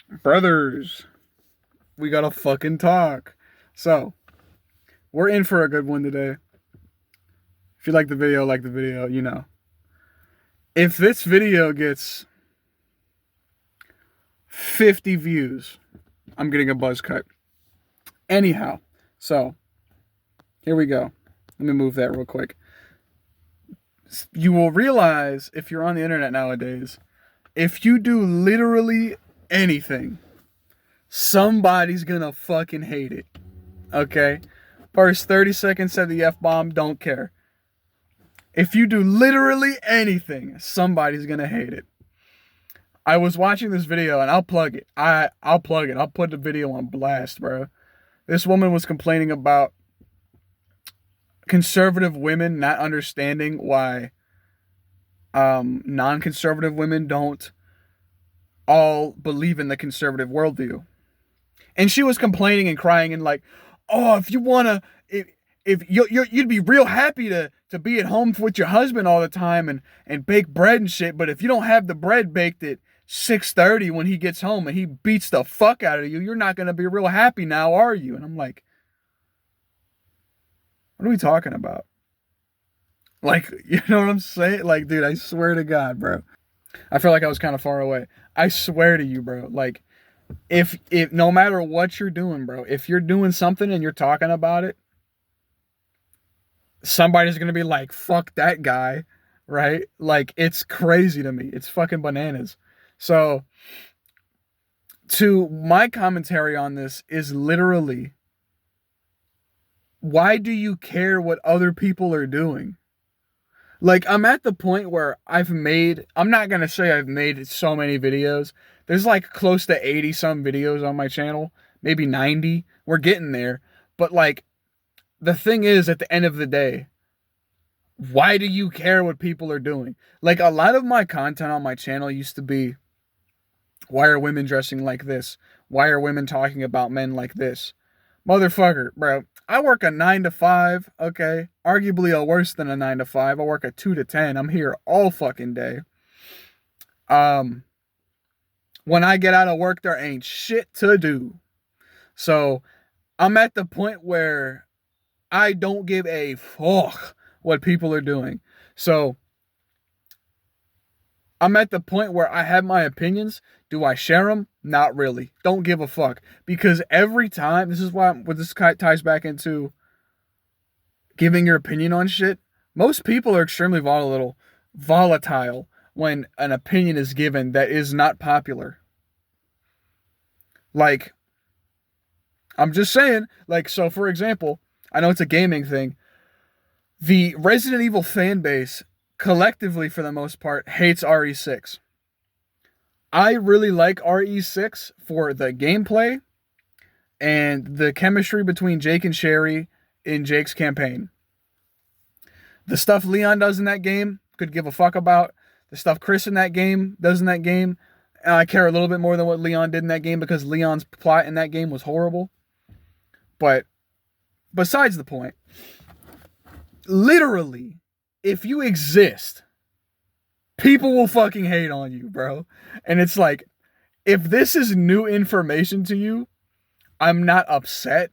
Brothers, we gotta fucking talk. So, we're in for a good one today. If you like the video, you know. If this video gets 50 views, I'm getting a buzz cut. Anyhow, so, here we go. Let me move that real quick. You will realize, if you're on the internet nowadays, if you do literally anything, somebody's gonna fucking hate it. Okay? First 30 seconds said the F-bomb, don't care. If you do literally anything, somebody's gonna hate it. I was watching this video, and I'll plug it. I'll plug it. I'll put the video on blast, bro. This woman was complaining about conservative women not understanding why non-conservative women don't all believe in the conservative worldview. And she was complaining and crying and like, oh, if you wanna, if you'd be real happy to be at home with your husband all the time and bake bread and shit, but if you don't have the bread baked at 6:30 when he gets home and he beats the fuck out of you, you're not gonna be real happy now, are you? And I'm like, what are we talking about? Like, you know what I'm saying? Like, dude, I swear to God, bro. I feel like I was kind of far away. I swear to you, bro. Like, if no matter what you're doing, bro, if you're doing something and you're talking about it, somebody's gonna be like, fuck that guy, right? Like, it's crazy to me. It's fucking bananas. So, to my commentary on this is literally, why do you care what other people are doing? Like, I'm at the point where I'm not going to say I've made so many videos. There's like close to 80 some videos on my channel, maybe 90. We're getting there. But like, the thing is, at the end of the day, why do you care what people are doing? Like, a lot of my content on my channel used to be, why are women dressing like this? Why are women talking about men like this? Motherfucker, bro. I work a 9 to 5, okay? Arguably a worse than a 9 to 5. I work a 2 to 10. I'm here all fucking day. When I get out of work, there ain't shit to do. So, I'm at the point where I don't give a fuck what people are doing. So, I'm at the point where I have my opinions. Do I share them? Not really. Don't give a fuck. Because every time, this is why what this ties back into giving your opinion on shit. Most people are extremely volatile when an opinion is given that is not popular. Like, I'm just saying, like, so for example, I know it's a gaming thing. The Resident Evil fan base, collectively for the most part, hates RE6. I really like RE6 for the gameplay and the chemistry between Jake and Sherry in Jake's campaign. The stuff Leon does in that game, could give a fuck about. The stuff Chris in that game does in that game, and I care a little bit more than what Leon did in that game because Leon's plot in that game was horrible. But besides the point, literally, if you exist, people will fucking hate on you, bro. And it's like, if this is new information to you, I'm not upset.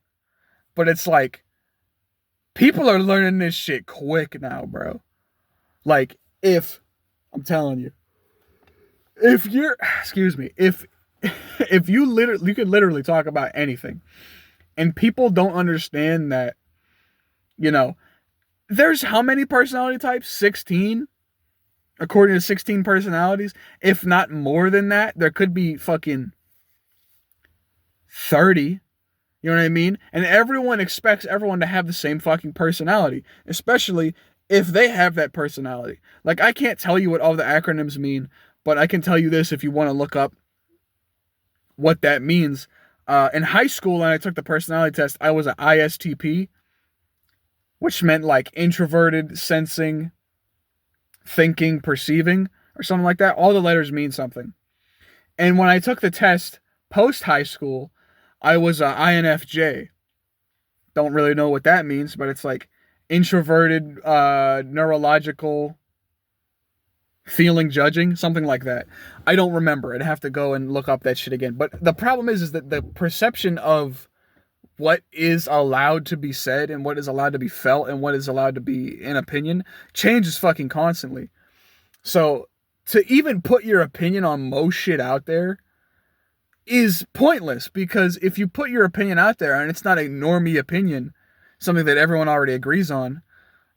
But it's like, people are learning this shit quick now, bro. Like, I'm telling you, if you could literally talk about anything, and people don't understand that, you know, there's how many personality types? 16? According to 16 personalities, if not more than that. There could be fucking 30. You know what I mean? And everyone expects everyone to have the same fucking personality, especially if they have that personality. Like, I can't tell you what all the acronyms mean, but I can tell you this if you want to look up what that means. In high school, when I took the personality test, I was an ISTP, which meant like introverted, sensing, thinking, perceiving, or something like that. All the letters mean something. And when I took the test post high school, I was a INFJ. Don't really know what that means, but it's like introverted, neurological, feeling judging, something like that. I don't remember. I'd have to go and look up that shit again. But the problem is that the perception of what is allowed to be said and what is allowed to be felt and what is allowed to be an opinion changes fucking constantly. So to even put your opinion on most shit out there is pointless, because if you put your opinion out there and it's not a normie opinion, something that everyone already agrees on,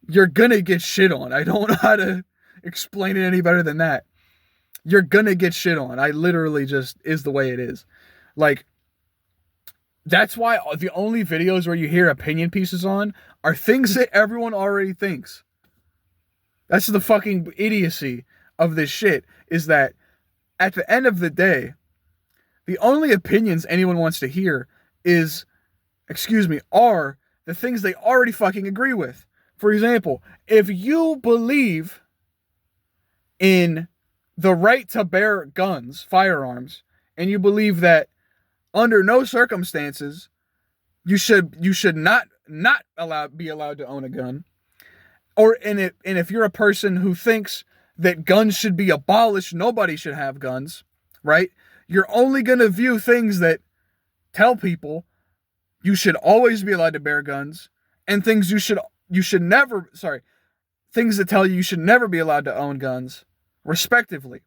you're gonna get shit on. I don't know how to explain it any better than that. You're gonna get shit on. I literally just is the way it is. Like, that's why the only videos where you hear opinion pieces on are things that everyone already thinks. That's the fucking idiocy of this shit, is that at the end of the day, the only opinions anyone wants to hear are the things they already fucking agree with. For example, if you believe in the right to bear guns, firearms, and you believe that under no circumstances you should not be allowed to own a gun, and if you're a person who thinks that guns should be abolished, nobody should have guns, right? You're only going to view things that tell people you should always be allowed to bear guns, and things things that tell you should never be allowed to own guns, respectively.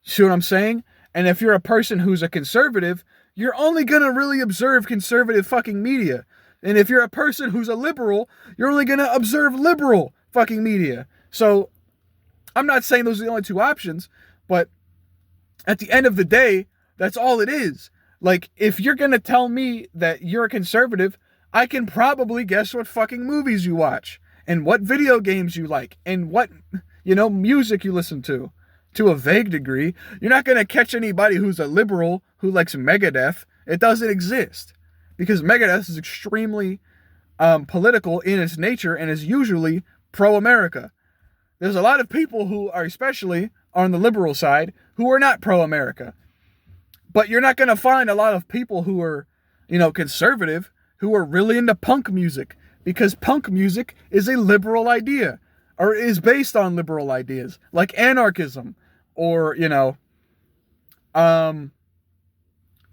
See what I'm saying? And if you're a person who's a conservative, you're only going to really observe conservative fucking media. And if you're a person who's a liberal, you're only going to observe liberal fucking media. So I'm not saying those are the only two options, but at the end of the day, that's all it is. Like, if you're going to tell me that you're a conservative, I can probably guess what fucking movies you watch and what video games you like and what, music you listen to a vague degree. You're not going to catch anybody who's a liberal who likes Megadeth. It doesn't exist, because Megadeth is extremely political in its nature and is usually pro-America. There's a lot of people who are, especially on the liberal side, who are not pro-America. But you're not going to find a lot of people who are, conservative, who are really into punk music, because punk music is a liberal idea, or is based on liberal ideas, like anarchism, or,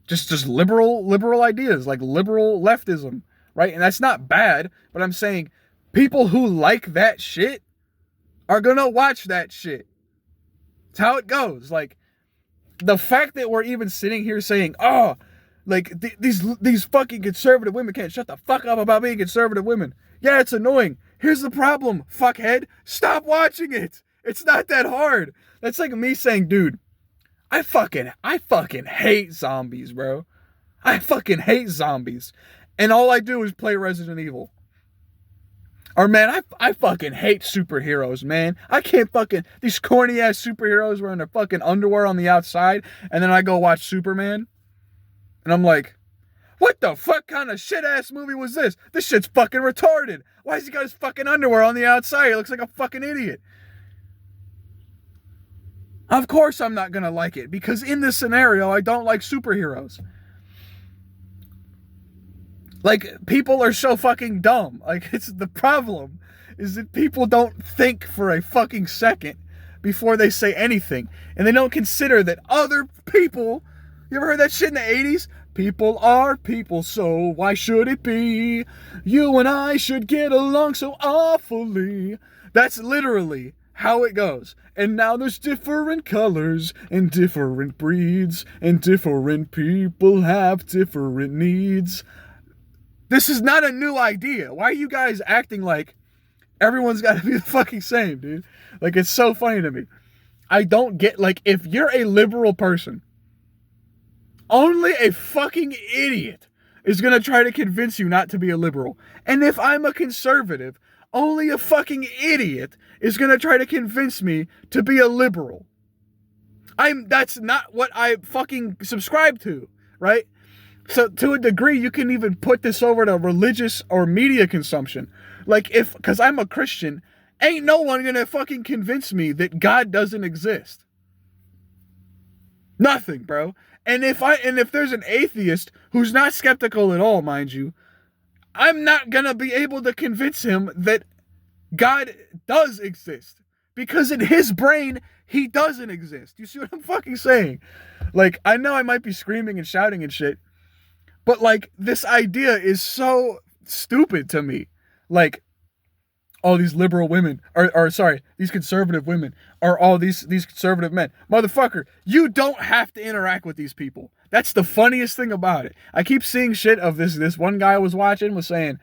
just liberal ideas, like liberal leftism, right? And that's not bad, but I'm saying people who like that shit are gonna watch that shit. It's how it goes. Like, the fact that we're even sitting here saying, these fucking conservative women can't shut the fuck up about being conservative women. Yeah, it's annoying. Here's the problem, fuckhead. Stop watching it. It's not that hard. That's like me saying, dude, I fucking hate zombies, bro. I fucking hate zombies. And all I do is play Resident Evil. Or, man, I fucking hate superheroes, man. I can't these corny ass superheroes wearing their fucking underwear on the outside, and then I go watch Superman. And I'm like, what the fuck kind of shit ass movie was this? This shit's fucking retarded. Why has he got his fucking underwear on the outside? He looks like a fucking idiot. Of course I'm not gonna like it, because in this scenario, I don't like superheroes. Like, people are so fucking dumb. Like, it's the problem is that people don't think for a fucking second before they say anything. And they don't consider that other people, you ever heard that shit in the 80s? People are people, so why should it be? You and I should get along so awfully. That's literally how it goes. And now there's different colors and different breeds, and different people have different needs. This is not a new idea. Why are you guys acting like everyone's got to be the fucking same, dude? Like, it's so funny to me. I don't get, like, if you're a liberal person, only a fucking idiot is going to try to convince you not to be a liberal. And if I'm a conservative, only a fucking idiot is going to try to convince me to be a liberal. That's not what I fucking subscribe to, right? So to a degree, you can even put this over to religious or media consumption. Like, because I'm a Christian, ain't no one gonna fucking convince me that God doesn't exist. Nothing, bro. And if there's an atheist who's not skeptical at all, mind you, I'm not gonna be able to convince him that God does exist, Because in his brain, he doesn't exist. You see what I'm fucking saying? Like, I know I might be screaming and shouting and shit, but like, this idea is so stupid to me. Like, all these liberal women, or sorry, these conservative women, are all these conservative men. Motherfucker, you don't have to interact with these people. That's the funniest thing about it. I keep seeing shit of this one guy I was watching was saying,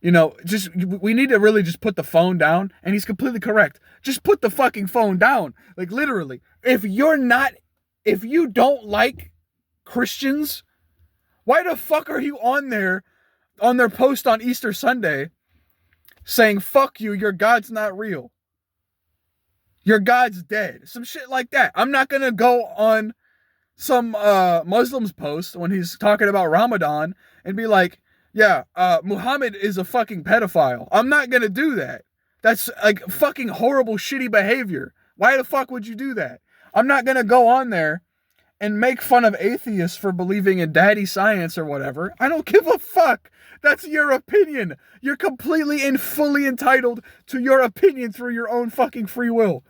you know, just, we need to really just put the phone down. And he's completely correct. Just put the fucking phone down. Like, literally. If you don't like Christians, why the fuck are you on their post on Easter Sunday saying, fuck you, your God's not real? Your God's dead. Some shit like that. I'm not gonna go on some Muslim's post when he's talking about Ramadan and be like, yeah, Muhammad is a fucking pedophile. I'm not gonna do that. That's like fucking horrible, shitty behavior. Why the fuck would you do that? I'm not gonna go on there and make fun of atheists for believing in daddy science or whatever. I don't give a fuck. That's your opinion. You're completely and fully entitled to your opinion through your own fucking free will.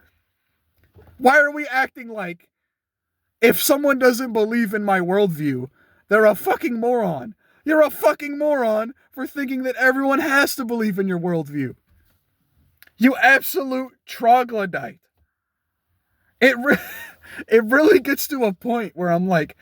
Why are we acting like if someone doesn't believe in my worldview, they're a fucking moron? You're a fucking moron for thinking that everyone has to believe in your worldview. You absolute troglodyte. It really gets to a point where I'm like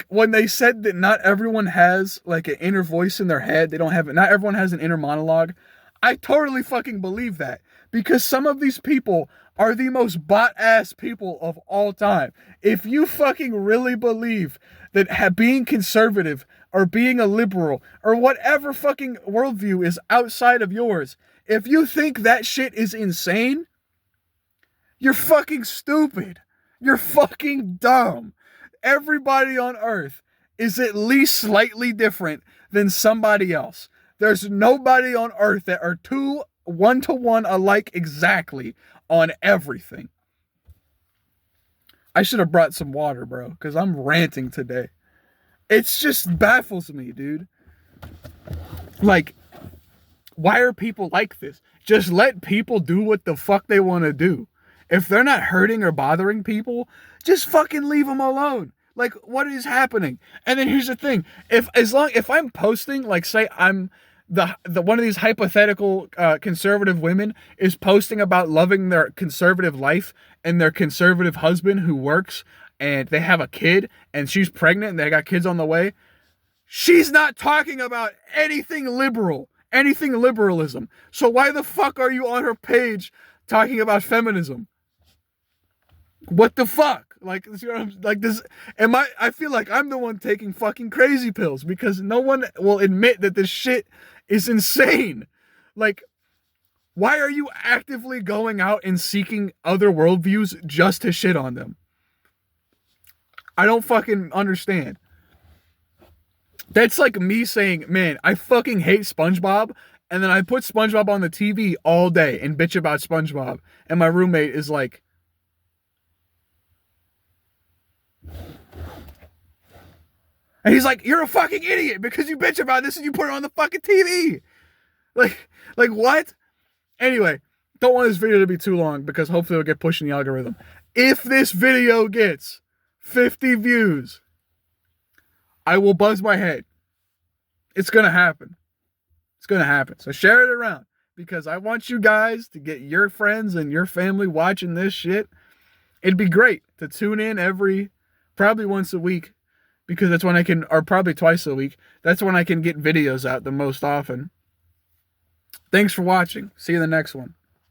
when they said that not everyone has like an inner voice in their head, not everyone has an inner monologue. I totally fucking believe that, because some of these people are the most bot-ass people of all time. If you fucking really believe that being conservative or being a liberal or whatever fucking worldview is outside of yours, if you think that shit is insane, you're fucking stupid. You're fucking dumb. Everybody on earth is at least slightly different than somebody else. There's nobody on earth that are two one-to-one alike exactly on everything. I should have brought some water, bro, because I'm ranting today. It's just baffles me, dude. Like, why are people like this? Just let people do what the fuck they want to do. If they're not hurting or bothering people, just fucking leave them alone. Like, what is happening? And then here's the thing. If I'm posting, like, say I'm the one of these hypothetical conservative women is posting about loving their conservative life and their conservative husband who works, and they have a kid and she's pregnant and they got kids on the way. She's not talking about anything liberal, anything liberalism. So why the fuck are you on her page talking about feminism? What the fuck? Like, this, I feel like I'm the one taking fucking crazy pills because no one will admit that this shit is insane. Like, why are you actively going out and seeking other worldviews just to shit on them? I don't fucking understand. That's like me saying, man, I fucking hate SpongeBob, and then I put SpongeBob on the TV all day and bitch about SpongeBob, and my roommate is like, and he's like, you're a fucking idiot because you bitch about this and you put it on the fucking TV. Like what? Anyway, don't want this video to be too long because hopefully it'll get pushed in the algorithm. If this video gets 50 views, I will buzz my head. It's going to happen. It's going to happen. So share it around because I want you guys to get your friends and your family watching this shit. It'd be great to tune in probably once a week, because that's when I can, or probably twice a week. That's when I can get videos out the most often. Thanks for watching. See you in the next one.